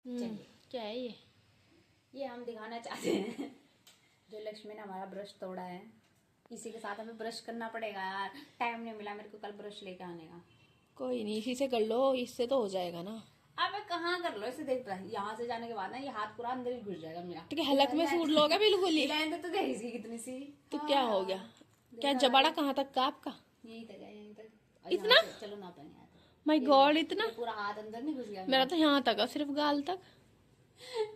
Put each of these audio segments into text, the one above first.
चलिए, क्या है ये हम दिखाना चाहते हैं जो लक्ष्मी ने हमारा ब्रश तोड़ा है। इसी के साथ हमें ब्रश करना पड़ेगा यार, टाइम नहीं मिला मेरे को कल ब्रश लेके आने का। कोई नहीं, इसी से कर लो, इससे तो हो जाएगा ना। अब मैं कहाँ कर लो, इसे देख रहा है यहाँ से जाने के बाद ना ये हाथ पूरा अंदर ही घुस जाएगा मेरा। तो क्या हलक में सूट लोगे बिल्कुल ही? लाइन तो देख इसकी कितनी सी। तो क्या हो गया? क्या जबाड़ा कहाँ तक का आपका? यहीं तक है, यहीं तक। इतना? चलो ना पाएंगे यार। माय गॉड, इतना? पूरा हाथ अंदर नहीं घुस गया मेरा तो यहाँ तक है, सिर्फ गाल तक।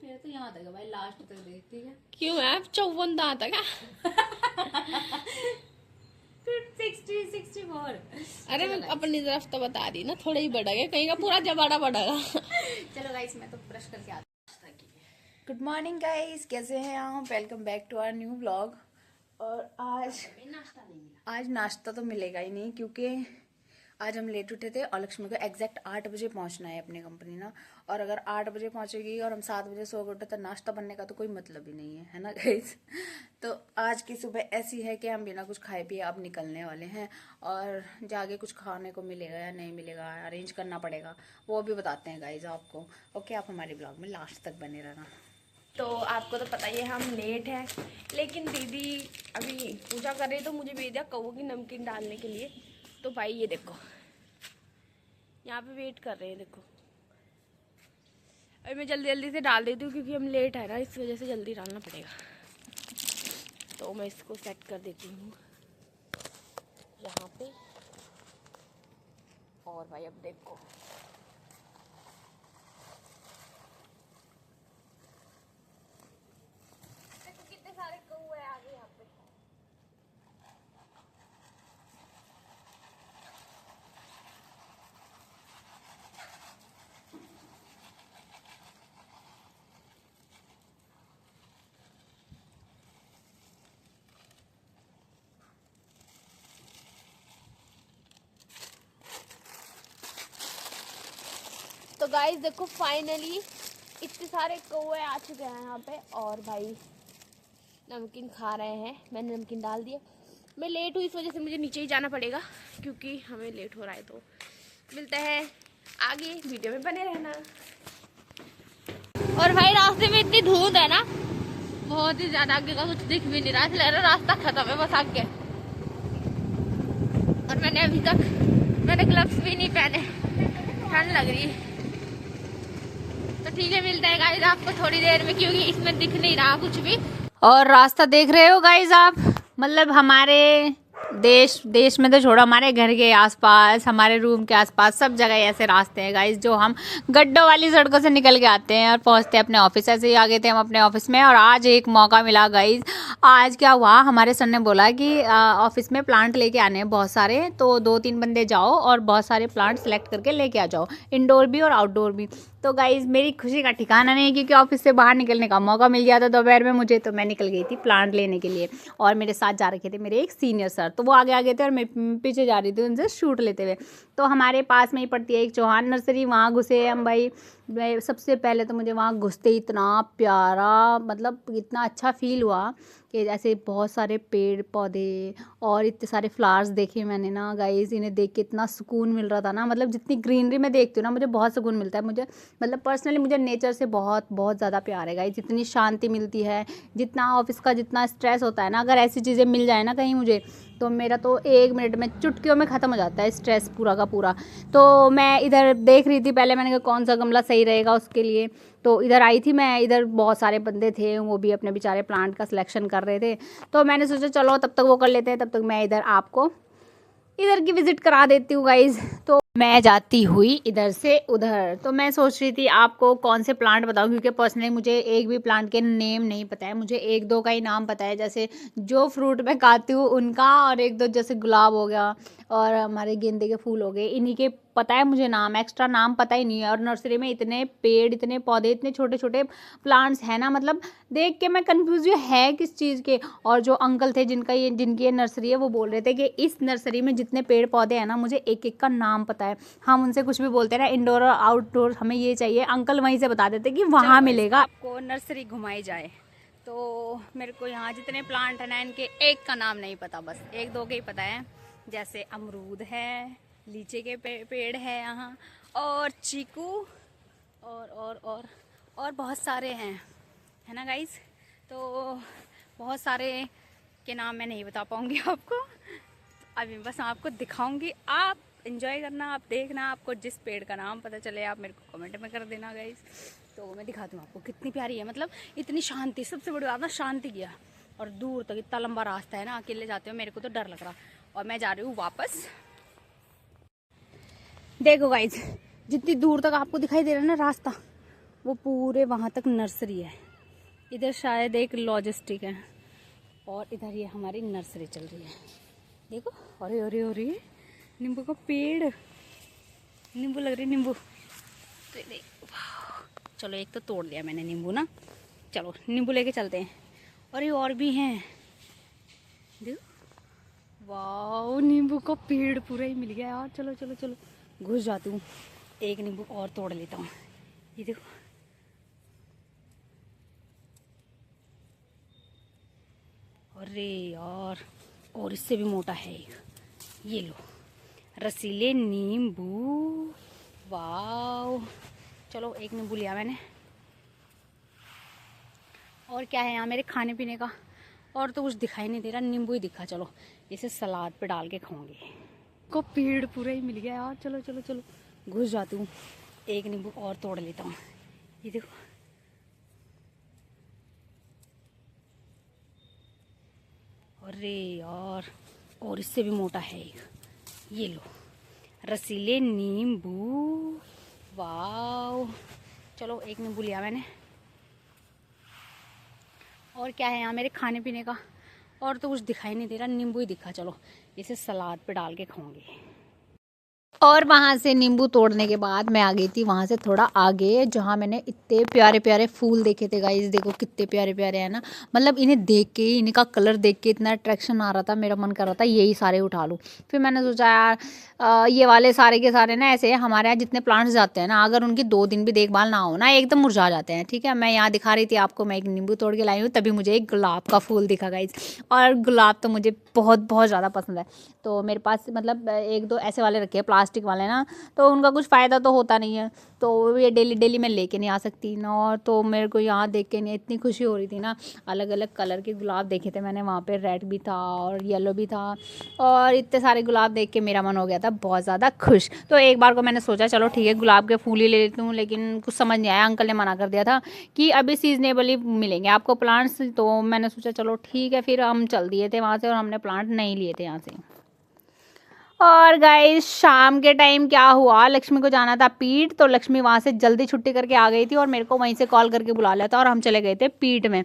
मेरा तो यहाँ तक है भाई, लास्ट तक देख, ठीक है। क्यों है 54 दांत है क्या? 64। अरे मैं अपनी तरफ तो बता रही ना, थोड़ा ही बढ़ा गया, कहीं का पूरा जबाड़ा बढ़ेगा। चलो गाइस, मैं तो ब्रश करके आती हूँ। गुड मॉर्निंग गाइस, कैसे हैं आप? Welcome back to our new vlog. और आज नाश्ता तो मिलेगा ही नहीं, क्योंकि आज हम लेट उठे थे और लक्ष्मी को एग्जैक्ट 8 बजे पहुंचना है अपनी कंपनी ना। और अगर 8 बजे पहुंचेगी और हम 7 बजे सो गए उठे तो नाश्ता बनने का तो कोई मतलब ही नहीं है ना गाइस। तो आज की सुबह ऐसी है कि हम बिना कुछ खाए पिए अब निकलने वाले हैं, और जाके कुछ खाने को मिलेगा या नहीं मिलेगा अरेंज करना पड़ेगा, वो भी बताते हैं गाइस आपको। ओके, आप हमारे ब्लॉग में लास्ट तक बने रहना। तो आपको तो पता ही है हम लेट हैं, लेकिन दीदी अभी पूजा कर रही तो मुझे भेज दिया कौओं की नमकीन डालने के लिए। तो भाई ये देखो, यहाँ पे वेट कर रहे हैं, देखो। अभी मैं जल्दी जल्दी से डाल देती हूँ क्योंकि हम लेट है ना, इस वजह से जल्दी डालना पड़ेगा। तो मैं इसको सेट कर देती हूँ यहाँ पे। और भाई अब देखो, कितने सारे कौवे आ गए यहाँ पे। तो गाइस देखो, फाइनली इतने सारे कौवे आ चुके हैं यहाँ पे। और भाई नमकीन खा रहे हैं, मैंने नमकीन डाल दिया। मैं लेट हुई इस वजह से मुझे नीचे ही जाना पड़ेगा क्योंकि हमें लेट हो रहा है। तो मिलते हैं आगे, वीडियो में बने रहना। और भाई रास्ते में इतनी धुंध है ना, बहुत ही ज्यादा, आगे का कुछ दिख भी नहीं रहा, ऐसा लग रहा रास्ता खत्म है बस आगे। और मैंने अभी तक ग्लव्स भी नहीं पहने, ठंड लग रही है। तो ठीक है, मिलता है गाइस आपको थोड़ी देर में, क्योंकि इसमें दिख नहीं रहा कुछ भी। और रास्ता देख रहे हो गाइस आप, मतलब हमारे देश में तो छोड़ो, हमारे घर के आसपास, हमारे रूम के आसपास सब जगह ऐसे रास्ते हैं गाइस, जो हम गड्ढों वाली सड़कों से निकल के आते हैं और पहुंचते हैं अपने ऑफिस। ऐसे ही आ गए थे हम अपने ऑफिस में, और आज एक मौका मिला गाइस। आज क्या हुआ, हमारे सर ने बोला कि ऑफिस में प्लांट लेके आने हैं बहुत सारे, तो 2-3 बंदे जाओ और बहुत सारे प्लांट सेलेक्ट करके लेके आ जाओ, इंडोर भी और आउटडोर भी। तो गाइज मेरी खुशी का ठिकाना नहीं, क्योंकि ऑफिस से बाहर निकलने का मौका मिल गया था दोपहर में मुझे, तो मैं निकल गई थी प्लांट लेने के लिए। और मेरे साथ जा रखे थे मेरे एक सीनियर सर, तो वो आगे आगे थे और मैं पीछे जा रही थी उनसे शूट लेते हुए। तो हमारे पास में ही पड़ती है एक चौहान नर्सरी, वहाँ घुसे हम भाई। सबसे पहले तो मुझे वहाँ घुसते इतना प्यारा, मतलब इतना अच्छा फील हुआ कि ऐसे बहुत सारे पेड़ पौधे और इतने सारे फ्लावर्स देखे मैंने ना गाइस। इन्हें देख के इतना सुकून मिल रहा था ना, मतलब जितनी ग्रीनरी मैं देखती हूँ ना मुझे बहुत सुकून मिलता है। मुझे मतलब पर्सनली मुझे नेचर से बहुत बहुत ज़्यादा प्यार है गाइस, जितनी शांति मिलती है, जितना ऑफिस का जितना स्ट्रेस होता है ना, अगर ऐसी चीज़ें मिल जाए ना कहीं मुझे, तो मेरा तो 1 मिनट में चुटकियों में ख़त्म हो जाता है स्ट्रेस पूरा का पूरा। तो मैं इधर देख रही थी पहले, मैंने कहा कौन सा गमला सही रहेगा उसके लिए। तो इधर आई थी मैं, इधर बहुत सारे बंदे थे, वो भी अपने बेचारे प्लांट का सिलेक्शन कर रहे थे। तो मैंने सोचा चलो तब तक वो कर लेते हैं, तब तक मैं इधर आपको इधर की विजिट करा देती हूँ गाइज। तो मैं जाती हुई इधर से उधर, तो मैं सोच रही थी आपको कौन से प्लांट बताऊँ, क्योंकि पर्सनली मुझे एक भी प्लांट के नेम नहीं पता है। मुझे 1-2 का ही नाम पता है, जैसे जो फ्रूट मैं खाती हूँ उनका, और 1-2 जैसे गुलाब हो गया और हमारे गेंदे के फूल हो गए, इन्हीं के पता है मुझे नाम, एक्स्ट्रा नाम पता ही नहीं है। और नर्सरी में इतने पेड़, इतने पौधे, इतने छोटे छोटे प्लांट्स हैं ना, मतलब देख के मैं कंफ्यूज है किस चीज़ के। और जो अंकल थे जिनकी ये नर्सरी है, वो बोल रहे थे कि इस नर्सरी में जितने पेड़ पौधे हैं ना, मुझे एक एक का नाम पता है। हम उनसे कुछ भी बोलते हैं ना, इंडोर और आउटडोर हमें ये चाहिए, अंकल वहीं से बता देते कि वहाँ मिलेगा। आपको नर्सरी घुमाई जाए तो मेरे को यहाँ जितने प्लांट है ना, इनके एक का नाम नहीं पता, बस 1-2 के ही पता है। जैसे अमरूद है, लीची के पेड़ है यहाँ, और चीकू, और और बहुत सारे हैं, है ना गाइस। तो बहुत सारे के नाम मैं नहीं बता पाऊँगी आपको, अभी बस आपको दिखाऊंगी। आप एंजॉय करना, आप देखना, आपको जिस पेड़ का नाम पता चले आप मेरे को कमेंट में कर देना गाइस। तो मैं दिखाती हूँ आपको कितनी प्यारी है, मतलब इतनी शांति, सबसे बड़ी बात ना शांति किया। और दूर तक इतना लंबा रास्ता है ना, अकेले जाते हो मेरे को तो डर लग रहा। और मैं जा रही हूँ वापस। देखो गाइस, जितनी दूर तक आपको दिखाई दे रहा है ना रास्ता, वो पूरे वहाँ तक नर्सरी है। इधर शायद एक लॉजिस्टिक है और इधर ये हमारी नर्सरी चल रही है। देखो, अरे अरे अरे नींबू का पेड़, नींबू लग रही है, नींबू। चलो एक तो तोड़ लिया मैंने नींबू ना, चलो नींबू लेके चलते हैं। अरे और भी हैं, देखो, वाह नींबू का पेड़ पूरा ही मिल गया यार। चलो चलो चलो घुस जाती हूँ, एक नींबू और तोड़ लेता हूँ। ये देखो, अरे यार और इससे भी मोटा है एक, ये लो रसीले नींबू, वाव। चलो एक नींबू लिया मैंने। और क्या है यहाँ मेरे खाने पीने का, और तो कुछ दिखाई नहीं दे रहा, नींबू ही दिखा। चलो इसे सलाद पे डाल के खाऊंगी। को पेड़ पूरा ही मिल गया यार। चलो चलो चलो घुस जाती हूँ, एक नींबू और तोड़ लेता हूँ। ये देखो, अरे यार और इससे भी मोटा है एक, ये लो रसीले नींबू, वाव। चलो एक नींबू लिया मैंने। और क्या है यहाँ मेरे खाने पीने का, और तो कुछ दिखाई नहीं दे रहा, नींबू ही दिखा। चलो इसे सलाद पे डाल के खाऊंगी। और वहाँ से नींबू तोड़ने के बाद मैं आ गई थी वहाँ से थोड़ा आगे, जहाँ मैंने इतने प्यारे प्यारे फूल देखे थे गाइस। देखो कितने प्यारे प्यारे हैं ना, मतलब इन्हें देख के, इनका कलर देख के इतना अट्रैक्शन आ रहा था, मेरा मन कर रहा था यही सारे उठा लूँ। फिर मैंने सोचा यार ये वाले सारे के सारे ना, ऐसे हमारे यहाँ जितने प्लांट्स जाते हैं ना, अगर उनकी 2 दिन भी देखभाल ना हो ना, एकदम मुरझा जाते हैं। ठीक है, मैं यहाँ दिखा रही थी आपको, मैं एक नींबू तोड़ के लाई हूँ, तभी मुझे एक गुलाब का फूल दिखा गाइस। और गुलाब तो मुझे बहुत बहुत ज़्यादा पसंद है। तो मेरे पास मतलब 1-2 ऐसे वाले रखे हैं प्लास्टिक वाले ना, तो उनका कुछ फ़ायदा तो होता नहीं है, तो ये डेली डेली मैं लेके नहीं आ सकती ना। और तो मेरे को यहाँ देख के नहीं इतनी खुशी हो रही थी ना, अलग अलग कलर के गुलाब देखे थे मैंने वहाँ पे, रेड भी था और येलो भी था, और इतने सारे गुलाब देख के मेरा मन हो गया था बहुत ज़्यादा खुश। तो एक बार को मैंने सोचा चलो ठीक है गुलाब के फूल ही ले लेती हूँ, लेकिन कुछ समझ नहीं आया, अंकल ने मना कर दिया था कि अभी सीजनेबली मिलेंगे आपको प्लांट्स। तो मैंने सोचा चलो ठीक है, फिर हम चल दिए थे वहाँ से और हमने प्लांट नहीं लिए थे यहाँ से। और गाइस शाम के टाइम क्या हुआ, लक्ष्मी को जाना था पीठ, तो लक्ष्मी वहाँ से जल्दी छुट्टी करके आ गई थी और मेरे को वहीं से कॉल करके बुला लिया था और हम चले गए थे पीठ में।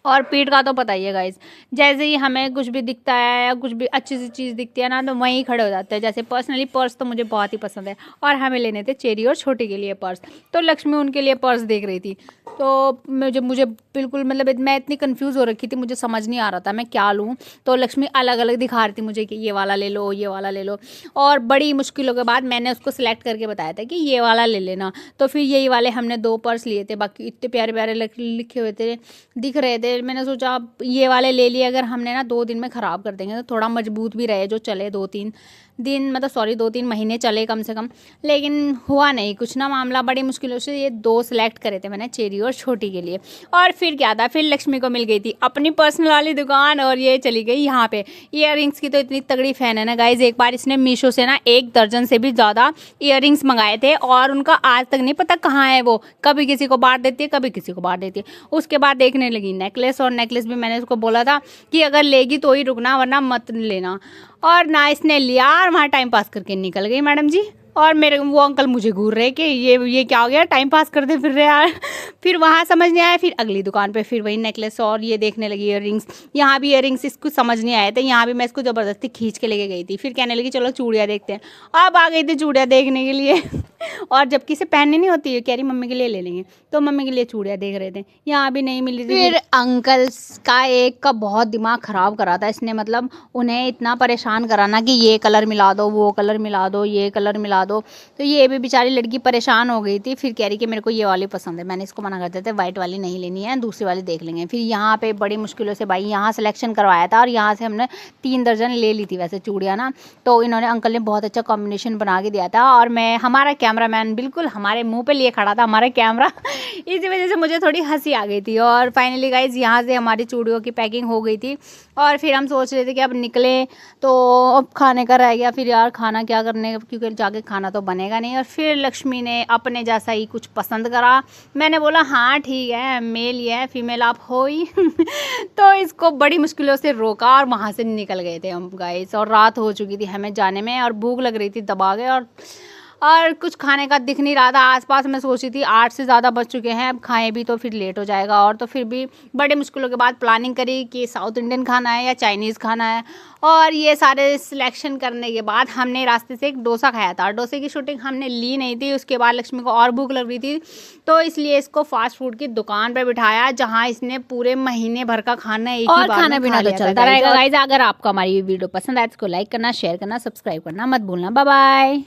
और पीठ का तो पता ही है गाइस, जैसे ही हमें कुछ भी दिखता है या कुछ भी अच्छी सी चीज़ दिखती है ना, तो वहीं खड़े हो जाते हैं। जैसे पर्सनली पर्स तो मुझे बहुत ही पसंद है, और हमें लेने थे चेरी और छोटी के लिए पर्स, तो लक्ष्मी उनके लिए पर्स देख रही थी। तो मुझे बिल्कुल मतलब मैं इतनी कंफ्यूज हो रखी थी, मुझे समझ नहीं आ रहा था मैं क्या लूँ। तो लक्ष्मी अलग अलग दिखा रही थी मुझे कि ये वाला ले लो, ये वाला ले लो, और बड़ी मुश्किलों के बाद मैंने उसको सिलेक्ट करके बताया था कि ये वाला ले लेना। तो फिर यही वाले हमने 2 पर्स लिए थे, बाकी इतने प्यारे प्यारे लिखे हुए थे, दिख रहे थे। मैंने सोचा ये वाले ले लिए, अगर हमने ना 2 दिन में ख़राब कर देंगे तो थोड़ा मजबूत भी रहे, जो चले 2-3 दिन, मतलब सॉरी 2-3 महीने चले कम से कम। लेकिन हुआ नहीं कुछ ना मामला, बड़ी मुश्किलों से ये 2 सिलेक्ट करे थे मैंने चेरी और छोटी के लिए। और फिर क्या था, फिर लक्ष्मी को मिल गई थी अपनी पर्सनल वाली दुकान, और ये चली गई यहाँ पे। ईयररिंग्स की तो इतनी तगड़ी फ़ैन है ना गाइज, एक बार इसने मीशो से ना 1 दर्जन से भी ज़्यादा ईयररिंग्स मंगाए थे, और उनका आज तक नहीं पता कहाँ है वो, कभी किसी को बांट देती है, कभी किसी को बांट देती है। उसके बाद देखने लगी नेकलेस, और नेकलेस भी मैंने उसको बोला था कि अगर लेगी तो ही रुकना, वरना मत लेना। और ना इसने लिया, और वहाँ टाइम पास करके निकल गई मैडम जी। और मेरे वो अंकल मुझे घूर रहे कि ये क्या हो गया, टाइम पास करते फिर रहे यार। फिर वहाँ समझ नहीं आया, फिर अगली दुकान पे फिर वही नेकलेस और ये देखने लगी ईयररिंग्स। यहाँ भी ईयररिंग्स इसको समझ नहीं आए थे, यहाँ भी मैं इसको ज़बरदस्ती खींच के लेके गई थी। फिर कहने लगी चलो चूड़ियाँ देखते हैं, अब आ गई थी चूड़ियाँ देखने के लिए। और जबकि इसे पहननी नहीं होती है, कह रही मम्मी के लिए ले लेंगे, तो मम्मी के लिए चूड़ियाँ देख रहे थे, यहाँ भी नहीं मिली थी। फिर अंकल का एक का बहुत दिमाग ख़राब करा था इसने, मतलब उन्हें इतना परेशान कराना कि ये कलर मिला दो, वो कलर मिला दो, ये कलर मिला ला दो। तो ये भी बेचारी लड़की परेशान हो गई थी, फिर कह रही कि मेरे को ये वाली पसंद है। मैंने इसको मना कर दिया था, वाइट वाली नहीं लेनी है, दूसरी वाली देख लेंगे। फिर यहाँ पे बड़ी मुश्किलों से भाई यहाँ सिलेक्शन करवाया था और यहाँ से हमने 3 दर्जन ले ली थी वैसे चूड़ियाँ ना। तो इन्होंने अंकल ने बहुत अच्छा कॉम्बिनेशन बना के दिया था और मैं हमारा कैमरामैन बिल्कुल हमारे मुँह पे लिए खड़ा था हमारा कैमरा इसी वजह से मुझे थोड़ी हंसी आ गई थी। और फाइनली गाइज यहाँ से हमारी चूड़ियों की पैकिंग हो गई थी और फिर हम सोच रहे थे कि अब निकले तो अब खाने का रह गया। फिर यार खाना क्या करने, क्योंकि जाके खाना तो बनेगा नहीं। और फिर लक्ष्मी ने अपने जैसा ही कुछ पसंद करा। मैंने बोला हाँ ठीक है, मेल ही है, फीमेल आप हो ही तो इसको बड़ी मुश्किलों से रोका और वहाँ से निकल गए थे हम गाइस। और रात हो चुकी थी हमें जाने में और भूख लग रही थी दबा के, और कुछ खाने का दिख नहीं रहा था आसपास। मैं सोची थी 8 से ज़्यादा बज चुके हैं, अब खाएं भी तो फिर लेट हो जाएगा। और तो फिर भी बड़े मुश्किलों के बाद प्लानिंग करी कि साउथ इंडियन खाना है या चाइनीज़ खाना है। और ये सारे सिलेक्शन करने के बाद हमने रास्ते से एक डोसा खाया था। डोसे की शूटिंग हमने ली नहीं थी, उसके बाद लक्ष्मी को और भूख लग रही थी तो इसलिए इसको फास्ट फूड की दुकान पर बिठाया, जहाँ इसने पूरे महीने भर का खाना एक ही बार खाना पीना तो चलता रहेगा गाइस। अगर आपको हमारी वीडियो पसंद आए तो इसको लाइक करना, शेयर करना, सब्सक्राइब करना मत भूलना। Bye bye.